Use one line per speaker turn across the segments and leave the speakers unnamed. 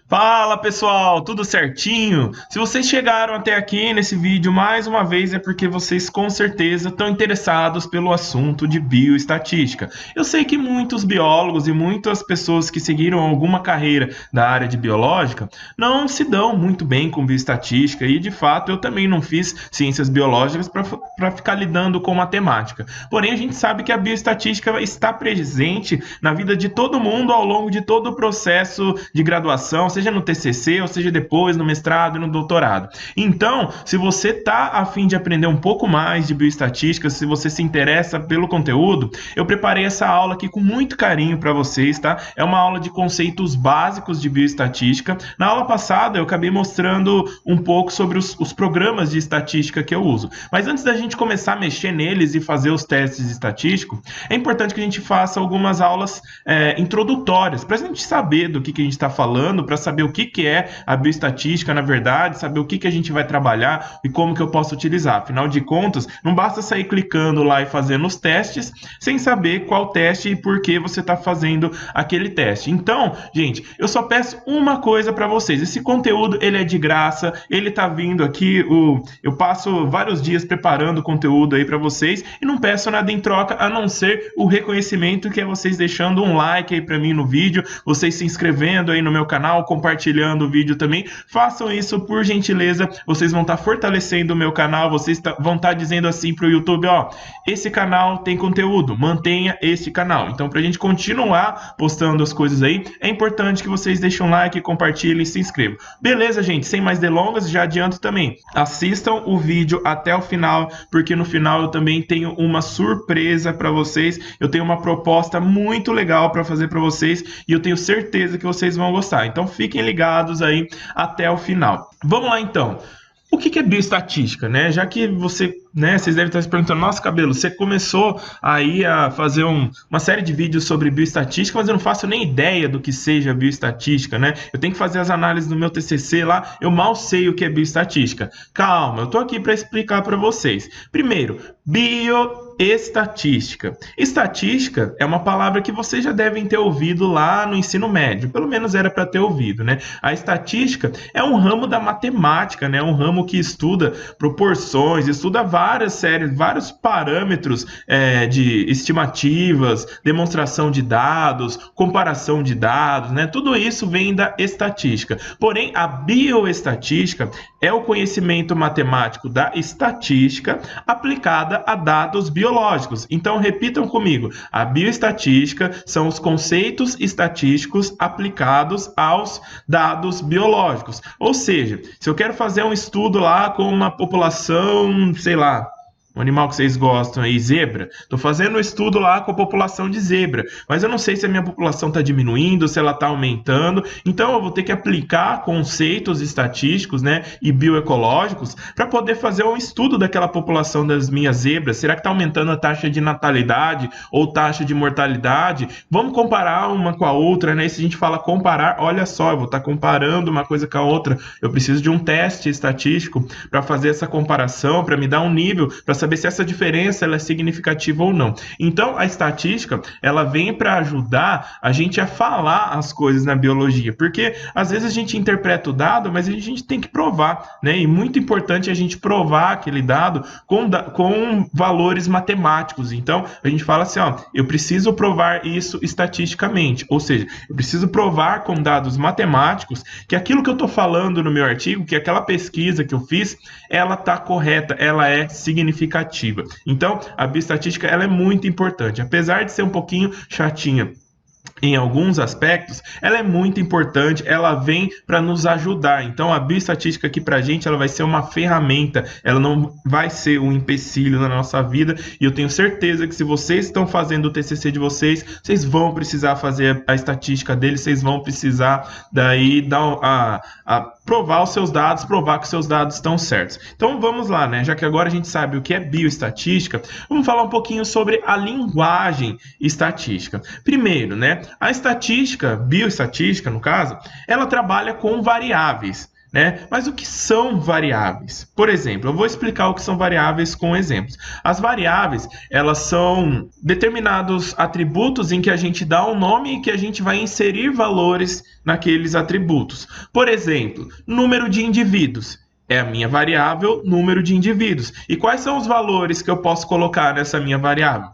Fala pessoal, tudo certinho? Se vocês chegaram até aqui nesse vídeo mais uma vez é porque vocês com certeza estão interessados pelo assunto de bioestatística. Eu sei que muitos biólogos e muitas pessoas que seguiram alguma carreira da área de biológica não se dão muito bem com bioestatística e de fato eu também não fiz ciências biológicas para ficar lidando com matemática. Porém a gente sabe que a bioestatística está presente na vida de todo mundo ao longo de todo o processo de graduação, seja no TCC, ou seja depois no mestrado e no doutorado. Então, se você está a fim de aprender um pouco mais de bioestatística, se você se interessa pelo conteúdo, eu preparei essa aula aqui com muito carinho para vocês, tá? É uma aula de conceitos básicos de bioestatística. Na aula passada, eu acabei mostrando um pouco sobre os programas de estatística que eu uso. Mas antes da gente começar a mexer neles e fazer os testes estatísticos, é importante que a gente faça algumas aulas introdutórias, para a gente saber do que a gente está falando, para saber o que é a bioestatística, na verdade, saber o que a gente vai trabalhar e como que eu posso utilizar. Afinal de contas, não basta sair clicando lá e fazendo os testes sem saber qual teste e por que você está fazendo aquele teste. Então, gente, eu só peço uma coisa para vocês. Esse conteúdo, ele é de graça, ele está vindo aqui, eu passo vários dias preparando conteúdo aí para vocês e não peço nada em troca, a não ser o reconhecimento que é vocês deixando um like aí para mim no vídeo, vocês se inscrevendo aí no meu canal, compartilhando o vídeo também. Façam isso por gentileza, vocês vão estar fortalecendo o meu canal, vocês vão estar dizendo assim para o YouTube, ó, esse canal tem conteúdo, mantenha esse canal. Então, para a gente continuar postando as coisas aí, é importante que vocês deixem um like, compartilhem e se inscrevam. Beleza, gente? Sem mais delongas, já adianto também, assistam o vídeo até o final, porque no final eu também tenho uma surpresa para vocês, eu tenho uma proposta muito legal para fazer para vocês e eu tenho certeza que vocês vão gostar. Então fiquem ligados aí até o final. Vamos lá então. O que é bioestatística, né? Já que vocês devem estar se perguntando, nossa, Cabelo, você começou aí a fazer uma série de vídeos sobre bioestatística, mas eu não faço nem ideia do que seja bioestatística, né? Eu tenho que fazer as análises do meu TCC lá, eu mal sei o que é bioestatística. Calma, eu tô aqui para explicar para vocês. Primeiro, bioestatística. Estatística é uma palavra que vocês já devem ter ouvido lá no ensino médio, pelo menos era para ter ouvido, né? A estatística é um ramo da matemática, né? Um ramo que estuda proporções, estuda várias séries, vários parâmetros de estimativas, demonstração de dados, comparação de dados, né? Tudo isso vem da estatística. Porém, a bioestatística é o conhecimento matemático da estatística aplicada a dados biológicos. Então, repitam comigo. A bioestatística são os conceitos estatísticos aplicados aos dados biológicos. Ou seja, se eu quero fazer um estudo lá com uma população, sei lá, um animal que vocês gostam aí, zebra. Estou fazendo um estudo lá com a população de zebra, mas eu não sei se a minha população está diminuindo, se ela está aumentando. Então eu vou ter que aplicar conceitos estatísticos, né, e bioecológicos para poder fazer um estudo daquela população das minhas zebras. Será que está aumentando a taxa de natalidade ou taxa de mortalidade? Vamos comparar uma com a outra, né? E se a gente fala comparar, olha só, eu vou estar comparando uma coisa com a outra. Eu preciso de um teste estatístico para fazer essa comparação, para me dar um nível, para saber se essa diferença ela é significativa ou não. Então, a estatística, ela vem para ajudar a gente a falar as coisas na biologia, porque às vezes a gente interpreta o dado, mas a gente tem que provar, né? E muito importante a gente provar aquele dado com valores matemáticos. Então, a gente fala assim, ó, eu preciso provar isso estatisticamente, ou seja, eu preciso provar com dados matemáticos que aquilo que eu estou falando no meu artigo, que aquela pesquisa que eu fiz, ela está correta, ela é significativa. Então, a bioestatística ela é muito importante. Apesar de ser um pouquinho chatinha em alguns aspectos, ela é muito importante, ela vem para nos ajudar. Então, a bioestatística aqui para a gente, ela vai ser uma ferramenta, ela não vai ser um empecilho na nossa vida, e eu tenho certeza que se vocês estão fazendo o TCC de vocês, vocês vão precisar fazer a estatística deles, vocês vão precisar daí dar provar os seus dados, provar que os seus dados estão certos. Então vamos lá, né? Já que agora a gente sabe o que é bioestatística, vamos falar um pouquinho sobre a linguagem estatística. Primeiro, né? A estatística, bioestatística no caso, ela trabalha com variáveis. né? Mas o que são variáveis? Por exemplo, eu vou explicar o que são variáveis com exemplos. As variáveis, elas são determinados atributos em que a gente dá um nome e que a gente vai inserir valores naqueles atributos. Por exemplo, número de indivíduos. É a minha variável número de indivíduos. E quais são os valores que eu posso colocar nessa minha variável?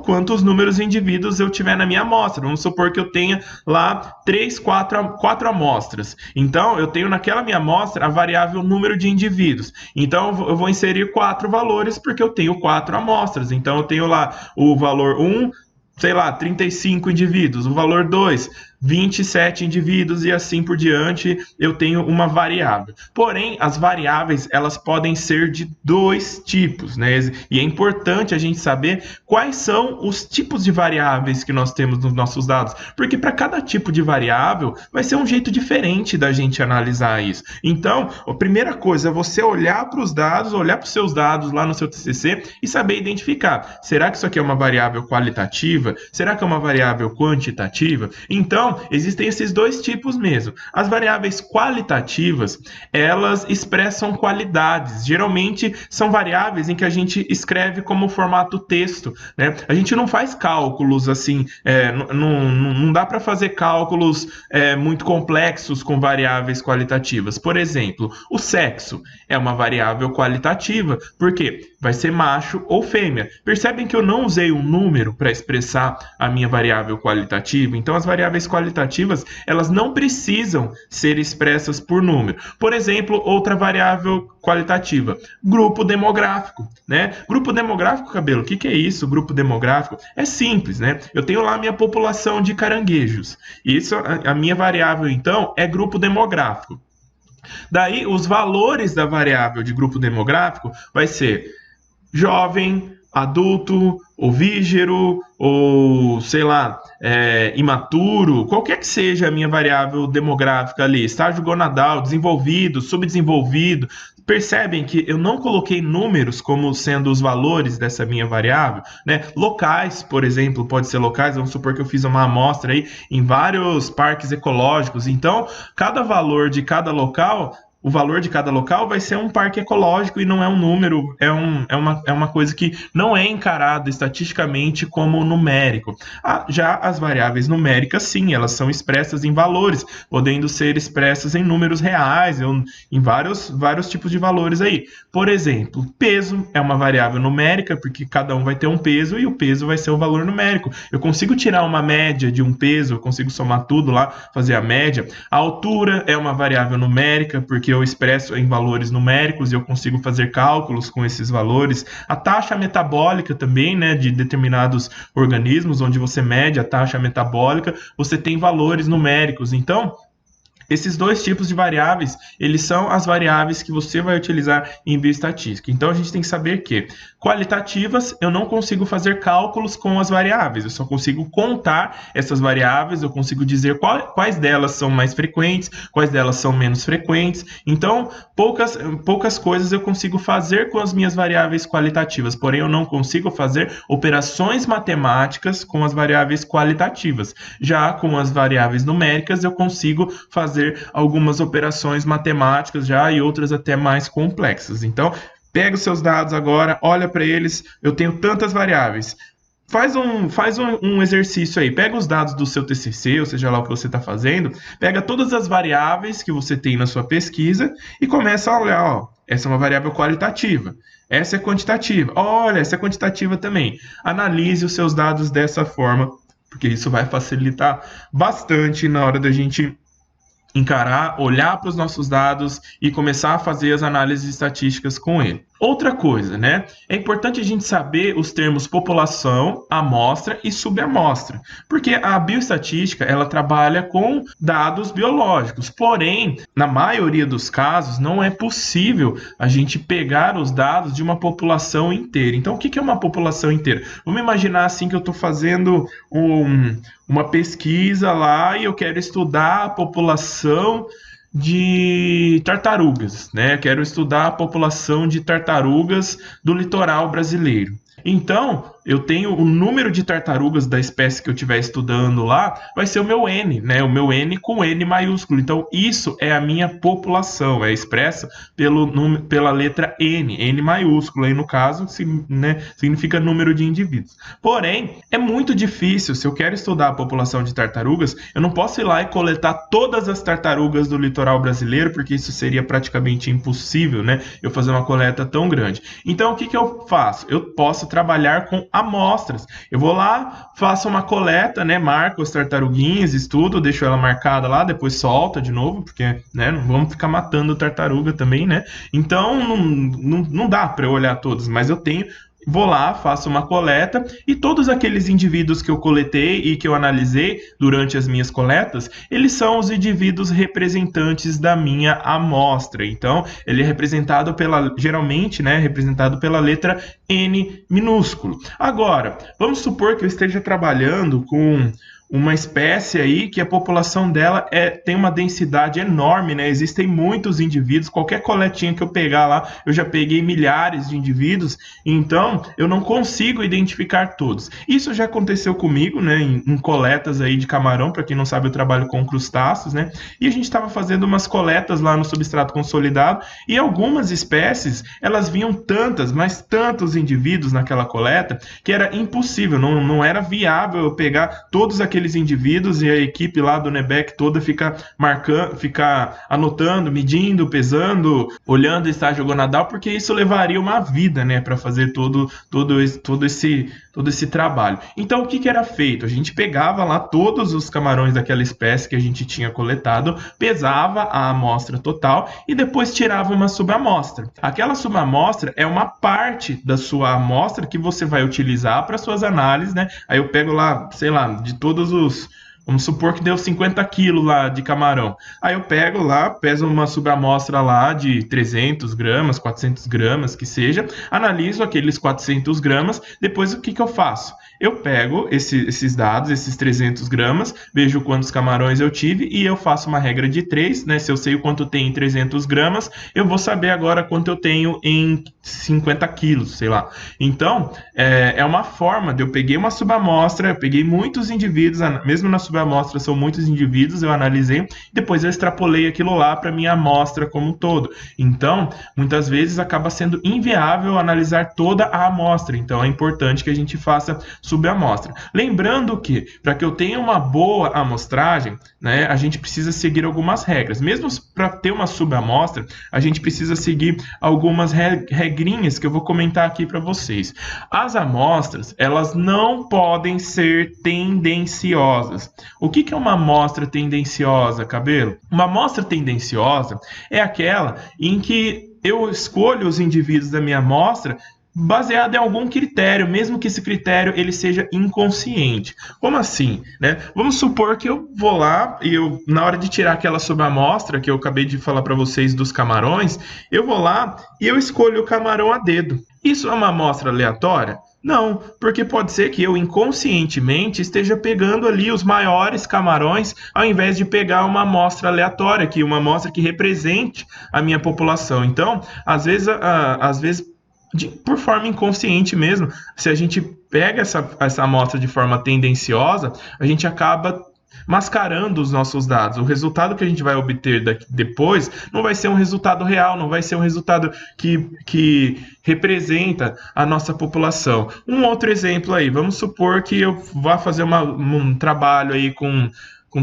Quantos números de indivíduos eu tiver na minha amostra. Vamos supor que eu tenha lá 4 amostras. Então, eu tenho naquela minha amostra a variável número de indivíduos. Então, eu vou inserir 4 valores porque eu tenho 4 amostras. Então, eu tenho lá o valor 1, sei lá, 35 indivíduos. O valor 2, 27 indivíduos e assim por diante, eu tenho uma variável. Porém, as variáveis, elas podem ser de 2 tipos, né? E é importante a gente saber quais são os tipos de variáveis que nós temos nos nossos dados, porque para cada tipo de variável vai ser um jeito diferente da gente analisar isso. Então, a primeira coisa é você olhar para os dados, olhar para os seus dados lá no seu TCC e saber identificar. Será que isso aqui é uma variável qualitativa? Será que é uma variável quantitativa? Então, existem esses 2 tipos mesmo. As variáveis qualitativas, elas expressam qualidades. Geralmente, são variáveis em que a gente escreve como formato texto, né? A gente não faz cálculos assim, não dá para fazer cálculos muito complexos com variáveis qualitativas. Por exemplo, o sexo é uma variável qualitativa, porque vai ser macho ou fêmea. Percebem que eu não usei um número para expressar a minha variável qualitativa? Então, as variáveis qualitativas, elas não precisam ser expressas por número. Por exemplo, outra variável qualitativa, grupo demográfico, né? Grupo demográfico, Cabelo, o que é isso, grupo demográfico? É simples, né? Eu tenho lá a minha população de caranguejos. Isso, a minha variável, então, é grupo demográfico. Daí, os valores da variável de grupo demográfico vai ser jovem, adulto, ovígero, ou sei lá, imaturo, qualquer que seja a minha variável demográfica ali, estágio gonadal, desenvolvido, subdesenvolvido. Percebem que eu não coloquei números como sendo os valores dessa minha variável, né? Locais, por exemplo, pode ser locais, vamos supor que eu fiz uma amostra aí em vários parques ecológicos, então cada valor de cada local, o valor de cada local vai ser um parque ecológico e não é um número, é uma coisa que não é encarada estatisticamente como numérico. Já as variáveis numéricas, sim, elas são expressas em valores, podendo ser expressas em números reais, em vários tipos de valores aí. Por exemplo, peso é uma variável numérica, porque cada um vai ter um peso e o peso vai ser o valor numérico. Eu consigo tirar uma média de um peso, eu consigo somar tudo lá, fazer a média. A altura é uma variável numérica, porque eu expresso em valores numéricos e eu consigo fazer cálculos com esses valores. A taxa metabólica também, né, de determinados organismos, onde você mede a taxa metabólica, você tem valores numéricos. Então, esses 2 tipos de variáveis, eles são as variáveis que você vai utilizar em bioestatística. Então, a gente tem que saber que qualitativas, eu não consigo fazer cálculos com as variáveis, eu só consigo contar essas variáveis, eu consigo dizer quais delas são mais frequentes, quais delas são menos frequentes. Então, poucas coisas eu consigo fazer com as minhas variáveis qualitativas, porém eu não consigo fazer operações matemáticas com as variáveis qualitativas. Já com as variáveis numéricas, eu consigo fazer algumas operações matemáticas já e outras até mais complexas. Então, pega os seus dados agora, olha para eles, eu tenho tantas variáveis. Faz um exercício aí, pega os dados do seu TCC, ou seja lá o que você está fazendo, pega todas as variáveis que você tem na sua pesquisa e começa a olhar, ó, essa é uma variável qualitativa, essa é quantitativa, olha, essa é quantitativa também. Analise os seus dados dessa forma, porque isso vai facilitar bastante na hora da gente encarar, olhar para os nossos dados e começar a fazer as análises estatísticas com ele. Outra coisa, né? É importante a gente saber os termos população, amostra e subamostra, porque a bioestatística, ela trabalha com dados biológicos, porém, na maioria dos casos, não é possível a gente pegar os dados de uma população inteira. Então, o que é uma população inteira? Vamos imaginar assim que eu estou fazendo uma pesquisa lá e eu quero estudar a população de tartarugas, né? Quero estudar a população de tartarugas do litoral brasileiro. Então, eu tenho o número de tartarugas da espécie que eu estiver estudando lá, vai ser o meu N, né? O meu N com N maiúsculo. Então, isso é a minha população, é expressa pela letra N, N maiúsculo, aí no caso, né, significa número de indivíduos. Porém, é muito difícil, se eu quero estudar a população de tartarugas, eu não posso ir lá e coletar todas as tartarugas do litoral brasileiro, porque isso seria praticamente impossível, né? Eu fazer uma coleta tão grande. Então, o que que eu faço? Eu posso trabalhar com amostras. Eu vou lá, faço uma coleta, né? Marco as tartaruguinhas, estudo, deixo ela marcada lá, depois solta de novo, porque, né, não vamos ficar matando tartaruga também, né? Então, não dá para eu olhar todas, mas eu tenho. Vou lá, faço uma coleta e todos aqueles indivíduos que eu coletei e que eu analisei durante as minhas coletas, eles são os indivíduos representantes da minha amostra. Então, ele é representado geralmente, né, representado pela letra N minúsculo. Agora, vamos supor que eu esteja trabalhando com uma espécie aí que a população dela tem uma densidade enorme, né? Existem muitos indivíduos, qualquer coletinha que eu pegar lá, eu já peguei milhares de indivíduos, então eu não consigo identificar todos. Isso já aconteceu comigo, né? Em coletas aí de camarão, para quem não sabe, eu trabalho com crustáceos, né? E a gente estava fazendo umas coletas lá no substrato consolidado e algumas espécies, elas vinham mas tantos indivíduos naquela coleta, que era impossível, não era viável eu pegar todos aqueles indivíduos e a equipe lá do NEBEC toda fica marcando, fica anotando, medindo, pesando, olhando o estágio gonadal, porque isso levaria uma vida, né, para fazer todo esse trabalho. Então, o que era feito? A gente pegava lá todos os camarões daquela espécie que a gente tinha coletado, pesava a amostra total e depois tirava uma subamostra. Aquela subamostra é uma parte da sua amostra que você vai utilizar para suas análises, né? Aí eu pego lá, sei lá, de todos os... Vamos supor que deu 50 quilos lá de camarão. Aí eu pego lá, peso uma subamostra lá de 300 gramas, 400 gramas, que seja, analiso aqueles 400 gramas, depois o que que eu faço? Eu pego esses dados, esses 300 gramas, vejo quantos camarões eu tive e eu faço uma regra de 3, né? Se eu sei o quanto tem em 300 gramas, eu vou saber agora quanto eu tenho em 50 quilos, sei lá. Então, é uma forma de eu peguei uma subamostra, eu peguei muitos indivíduos, mesmo na subamostra são muitos indivíduos, eu analisei, depois eu extrapolei aquilo lá para minha amostra como um todo. Então, muitas vezes acaba sendo inviável analisar toda a amostra, então é importante que a gente faça subamostra. Lembrando que, para que eu tenha uma boa amostragem, né, a gente precisa seguir algumas regras. Mesmo para ter uma subamostra, a gente precisa seguir algumas regrinhas que eu vou comentar aqui para vocês. As amostras, elas não podem ser tendenciosas. O que é uma amostra tendenciosa, Cabelo? Uma amostra tendenciosa é aquela em que eu escolho os indivíduos da minha amostra baseado em algum critério, mesmo que esse critério ele seja inconsciente. Como assim, né? Vamos supor que eu vou lá e na hora de tirar aquela subamostra que eu acabei de falar para vocês dos camarões, eu vou lá e eu escolho o camarão a dedo. Isso é uma amostra aleatória? Não, porque pode ser que eu inconscientemente esteja pegando ali os maiores camarões ao invés de pegar uma amostra aleatória, uma amostra que represente a minha população. Então, às vezes por forma inconsciente mesmo, se a gente pega essa amostra de forma tendenciosa, a gente acaba mascarando os nossos dados. O resultado que a gente vai obter depois não vai ser um resultado real, não vai ser um resultado que representa a nossa população. Um outro exemplo aí, vamos supor que eu vá fazer um trabalho aí com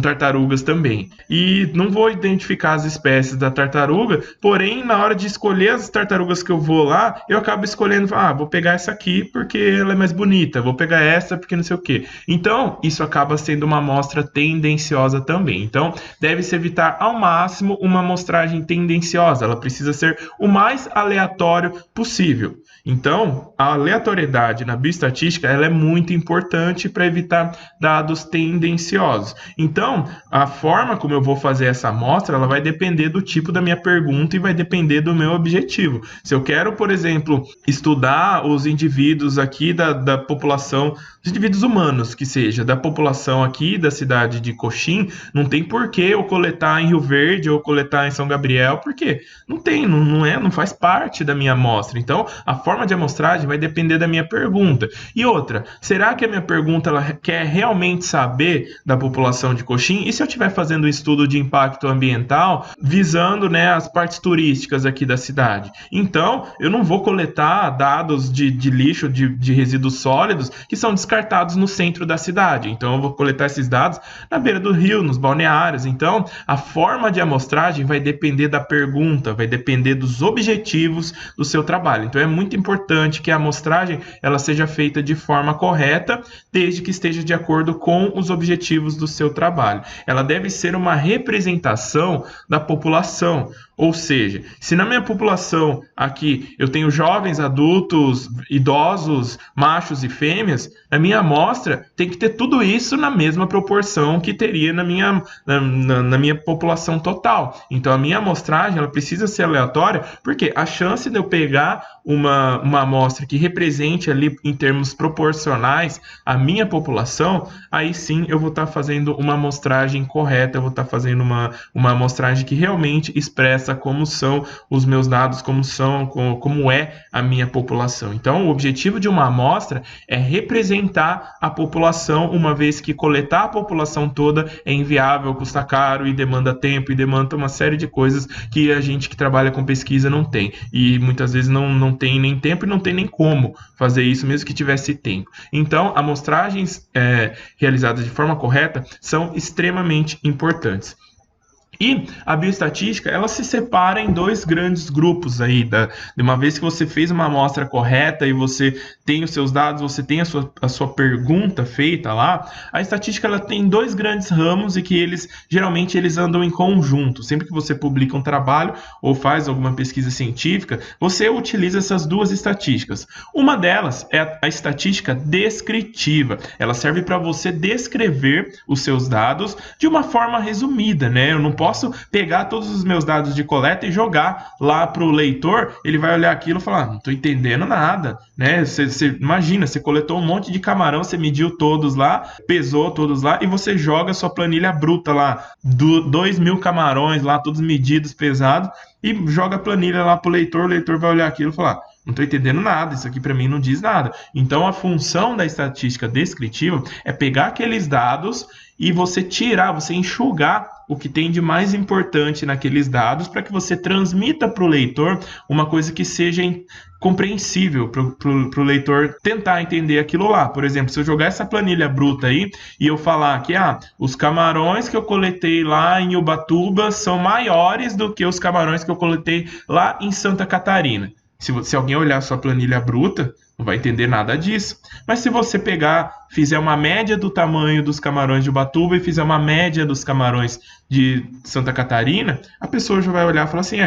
tartarugas também. E não vou identificar as espécies da tartaruga, porém, na hora de escolher as tartarugas que eu vou lá, eu acabo escolhendo, vou pegar essa aqui porque ela é mais bonita, vou pegar essa porque não sei o quê. Então, isso acaba sendo uma amostra tendenciosa também. Então, deve-se evitar ao máximo uma amostragem tendenciosa. Ela precisa ser o mais aleatório possível. Então, a aleatoriedade na bioestatística ela é muito importante para evitar dados tendenciosos. Então, Então, a forma como eu vou fazer essa amostra, ela vai depender do tipo da minha pergunta e vai depender do meu objetivo. Se eu quero, por exemplo, estudar os indivíduos aqui da população, os indivíduos humanos, que seja, da população aqui da cidade de Coxim, não tem por que eu coletar em Rio Verde ou coletar em São Gabriel, porque não tem, não faz parte da minha amostra. Então, a forma de amostragem vai depender da minha pergunta. E outra, será que a minha pergunta ela quer realmente saber da população de Coxim? E se eu estiver fazendo um estudo de impacto ambiental visando, né, as partes turísticas aqui da cidade? Então, eu não vou coletar dados de lixo, de resíduos sólidos que são descartados no centro da cidade. Então, eu vou coletar esses dados na beira do rio, nos balneários. Então, a forma de amostragem vai depender da pergunta, vai depender dos objetivos do seu trabalho. Então, é muito importante que a amostragem ela seja feita de forma correta, desde que esteja de acordo com os objetivos do seu trabalho. Ela deve ser uma representação da população. Ou seja, se na minha população aqui eu tenho jovens, adultos, idosos, machos e fêmeas, a minha amostra tem que ter tudo isso na mesma proporção que teria na minha população total. Então a minha amostragem ela precisa ser aleatória, porque a chance de eu pegar uma amostra que represente ali em termos proporcionais a minha população, aí sim eu vou estar fazendo uma amostragem correta, eu vou estar fazendo uma amostragem que realmente expressa como são os meus dados, como é a minha população. Então, o objetivo de uma amostra é representar a população, uma vez que coletar a população toda é inviável, custa caro e demanda tempo e demanda uma série de coisas que a gente que trabalha com pesquisa não tem. E muitas vezes não tem nem tempo e não tem nem como fazer isso, mesmo que tivesse tempo. Então, amostragens realizadas de forma correta são extremamente importantes. E a bioestatística, ela se separa em dois grandes grupos aí, de uma vez que você fez uma amostra correta e você tem os seus dados, você tem a sua pergunta feita lá, a estatística ela tem dois grandes ramos e que geralmente eles andam em conjunto. Sempre que você publica um trabalho ou faz alguma pesquisa científica, você utiliza essas duas estatísticas. Uma delas é a estatística descritiva. Ela serve para você descrever os seus dados de uma forma resumida, né? Eu não posso pegar todos os meus dados de coleta e jogar lá para o leitor, ele vai olhar aquilo e falar, não estou entendendo nada, né? Você imagina, você coletou um monte de camarão, você mediu todos lá, pesou todos lá e você joga sua planilha bruta lá, 2.000 camarões lá, todos medidos, pesados, e joga a planilha lá para o leitor vai olhar aquilo e falar, não estou entendendo nada, isso aqui para mim não diz nada. Então, a função da estatística descritiva é pegar aqueles dados e você enxugar o que tem de mais importante naqueles dados para que você transmita para o leitor uma coisa que seja compreensível para o leitor tentar entender aquilo lá. Por exemplo, se eu jogar essa planilha bruta aí e eu falar que os camarões que eu coletei lá em Ubatuba são maiores do que os camarões que eu coletei lá em Santa Catarina. Se alguém olhar a sua planilha bruta, não vai entender nada disso. Mas se você fizer uma média do tamanho dos camarões de Ubatuba e fizer uma média dos camarões de Santa Catarina, a pessoa já vai olhar e falar assim,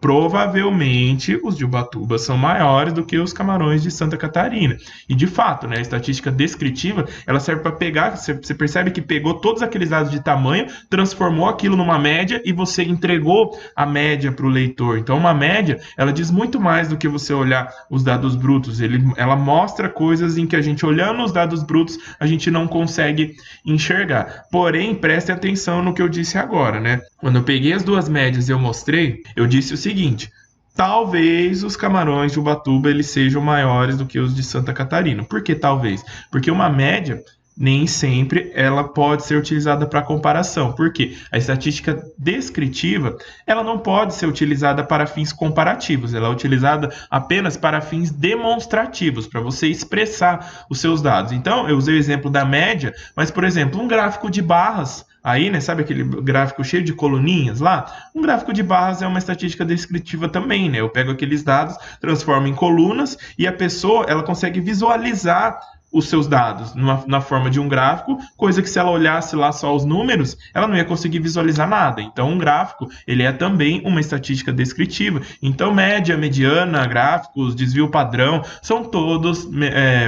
provavelmente os de Ubatuba são maiores do que os camarões de Santa Catarina. E de fato, né, a estatística descritiva, ela serve para pegar, você percebe que pegou todos aqueles dados de tamanho, transformou aquilo numa média e você entregou a média para o leitor. Então uma média, ela diz muito mais do que você olhar os dados brutos. Ela mostra coisas em que a gente, olhando os dados brutos, a gente não consegue enxergar. Porém, preste atenção no que eu disse agora, né? Quando eu peguei as duas médias e eu mostrei, eu disse o seguinte, talvez os camarões de Ubatuba eles sejam maiores do que os de Santa Catarina. Por que talvez? Porque uma média nem sempre ela pode ser utilizada para comparação. Por quê? A estatística descritiva ela não pode ser utilizada para fins comparativos. Ela é utilizada apenas para fins demonstrativos, para você expressar os seus dados. Então, eu usei o exemplo da média, mas, por exemplo, um gráfico de barras, aí, né, sabe aquele gráfico cheio de coluninhas lá? Um gráfico de barras é uma estatística descritiva também, né? Eu pego aqueles dados, transformo em colunas e a pessoa ela consegue visualizar os seus dados na forma de um gráfico, coisa que se ela olhasse lá só os números, ela não ia conseguir visualizar nada. Então, um gráfico, ele é também uma estatística descritiva. Então, média, mediana, gráficos, desvio padrão, são todos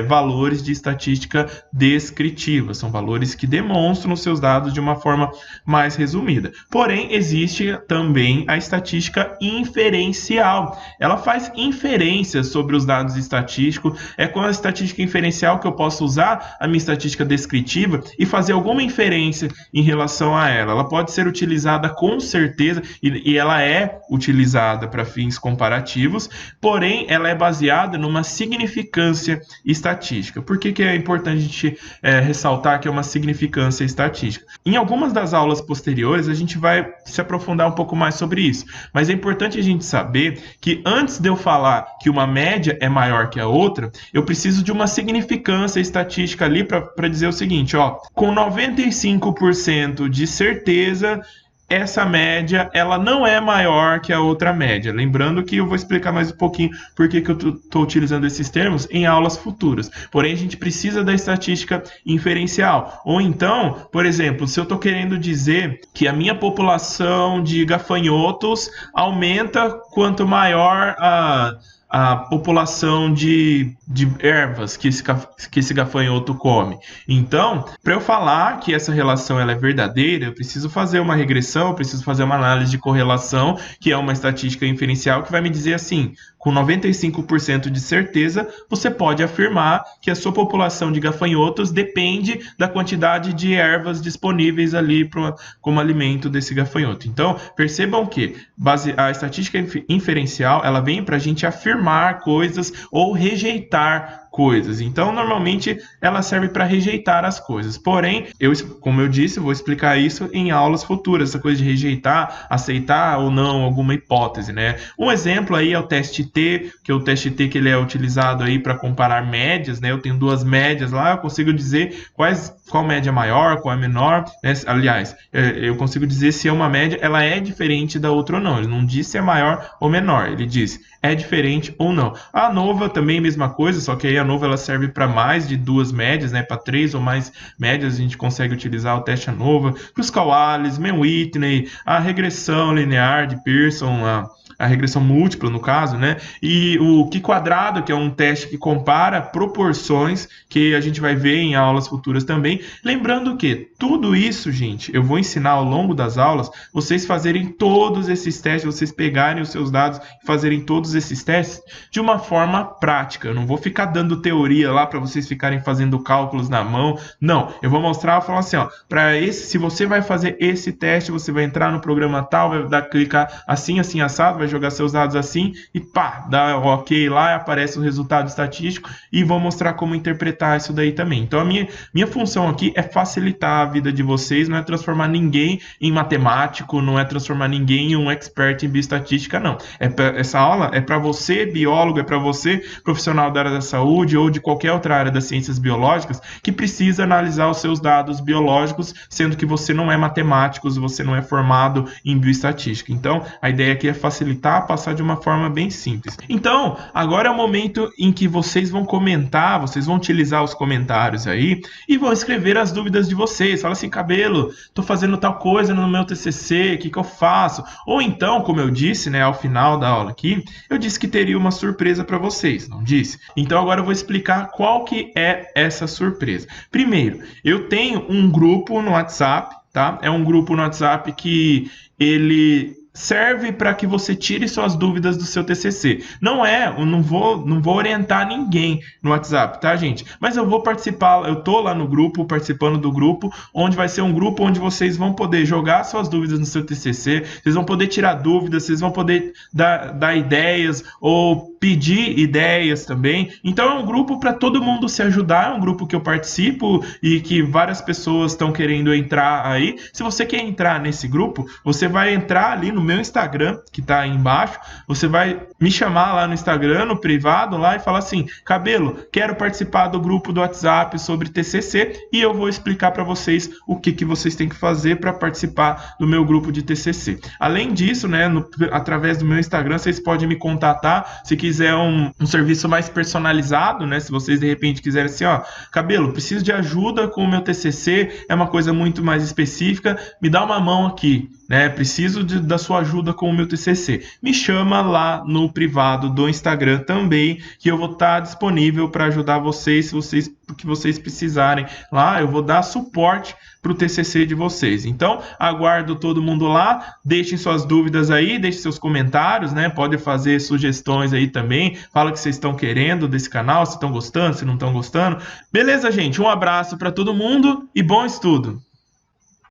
valores de estatística descritiva. São valores que demonstram os seus dados de uma forma mais resumida. Porém, existe também a estatística inferencial. Ela faz inferências sobre os dados estatísticos. É com a estatística inferencial que eu posso usar a minha estatística descritiva e fazer alguma inferência em relação a ela. Ela pode ser utilizada com certeza, e ela é utilizada para fins comparativos, porém ela é baseada numa significância estatística. Por que é importante a gente ressaltar que é uma significância estatística? Em algumas das aulas posteriores a gente vai se aprofundar um pouco mais sobre isso, mas é importante a gente saber que antes de eu falar que uma média é maior que a outra, eu preciso de uma significância estatística ali para dizer o seguinte, ó, com 95% de certeza, essa média ela não é maior que a outra média. Lembrando que eu vou explicar mais um pouquinho por que eu estou utilizando esses termos em aulas futuras. Porém, a gente precisa da estatística inferencial. Ou então, por exemplo, se eu estou querendo dizer que a minha população de gafanhotos aumenta quanto maior a população de ervas que esse gafanhoto come. Então, para eu falar que essa relação ela é verdadeira, eu preciso fazer uma regressão, eu preciso fazer uma análise de correlação, que é uma estatística inferencial, que vai me dizer assim, com 95% de certeza, você pode afirmar que a sua população de gafanhotos depende da quantidade de ervas disponíveis ali como alimento desse gafanhoto. Então, percebam que a estatística inferencial ela vem para a gente afirmar coisas ou rejeitar coisas. Então, normalmente, ela serve para rejeitar as coisas. Porém, como eu disse, eu vou explicar isso em aulas futuras, essa coisa de rejeitar, aceitar ou não alguma hipótese, né? Um exemplo aí é o teste T, que é o teste T que ele é utilizado aí para comparar médias, né? Eu tenho duas médias lá, eu consigo dizer qual média é maior, qual é menor, né? Aliás, eu consigo dizer se é uma média, ela é diferente da outra ou não. Ele não diz se é maior ou menor, ele diz é diferente ou não. A ANOVA também mesma coisa, só que aí a ANOVA ela serve para mais de duas médias, né? Para 3 ou mais médias a gente consegue utilizar o teste ANOVA. Kruskal-Wallis, Mann-Whitney, a regressão linear de Pearson, a regressão múltipla no caso, né? E o Q-quadrado, que é um teste que compara proporções, que a gente vai ver em aulas futuras também. Lembrando que tudo isso, gente, eu vou ensinar ao longo das aulas, vocês fazerem todos esses testes, vocês pegarem os seus dados e fazerem todos esses testes de uma forma prática. Eu não vou ficar dando teoria lá para vocês ficarem fazendo cálculos na mão. Não, eu vou mostrar, falar assim, ó, se você vai fazer esse teste, você vai entrar no programa tal, vai clicar assim, assim, assado, vai jogar seus dados assim e pá, dá ok lá, aparece o resultado estatístico e vou mostrar como interpretar isso daí também. Então a minha função aqui é facilitar a vida de vocês, não é transformar ninguém em matemático, não é transformar ninguém em um expert em bioestatística, não. Essa aula é para você, biólogo, é para você, profissional da área da saúde ou de qualquer outra área das ciências biológicas que precisa analisar os seus dados biológicos, sendo que você não é matemático, você não é formado em bioestatística. Então, a ideia aqui é facilitar, passar de uma forma bem simples. Então, agora é o momento em que vocês vão comentar, vocês vão utilizar os comentários aí e vão escrever as dúvidas de vocês. Fala assim, Cabelo, tô fazendo tal coisa no meu TCC, o que eu faço? Ou então, como eu disse, né, ao final da aula aqui, eu disse que teria uma surpresa para vocês, não disse? Então agora eu vou explicar qual que é essa surpresa. Primeiro, eu tenho um grupo no WhatsApp, tá? É um grupo no WhatsApp que ele serve para que você tire suas dúvidas do seu TCC. Eu não vou orientar ninguém no WhatsApp, tá, gente? Mas eu vou participar, eu tô lá no grupo, participando do grupo, onde vai ser um grupo onde vocês vão poder jogar suas dúvidas no seu TCC, vocês vão poder tirar dúvidas, vocês vão poder dar ideias ou pedir ideias também. Então é um grupo para todo mundo se ajudar, é um grupo que eu participo e que várias pessoas estão querendo entrar aí. Se você quer entrar nesse grupo, você vai entrar ali no no meu Instagram, que tá aí embaixo. Você vai me chamar lá no Instagram, no privado, lá, e falar assim: Cabelo, quero participar do grupo do WhatsApp sobre TCC, e eu vou explicar para vocês o que vocês têm que fazer para participar do meu grupo de TCC. Além disso, né, através do meu Instagram, vocês podem me contatar se quiser um serviço mais personalizado, né? Se vocês de repente quiserem assim, ó, Cabelo, preciso de ajuda com o meu TCC, é uma coisa muito mais específica, me dá uma mão aqui, né? Preciso da sua ajuda com o meu TCC. Me chama lá no privado do Instagram também, que eu vou estar disponível para ajudar vocês, o que vocês precisarem. Lá eu vou dar suporte para o TCC de vocês. Então, aguardo todo mundo lá. Deixem suas dúvidas aí, deixem seus comentários, né? Pode fazer sugestões aí também. Fala o que vocês estão querendo desse canal, se estão gostando, se não estão gostando. Beleza, gente? Um abraço para todo mundo e bom estudo!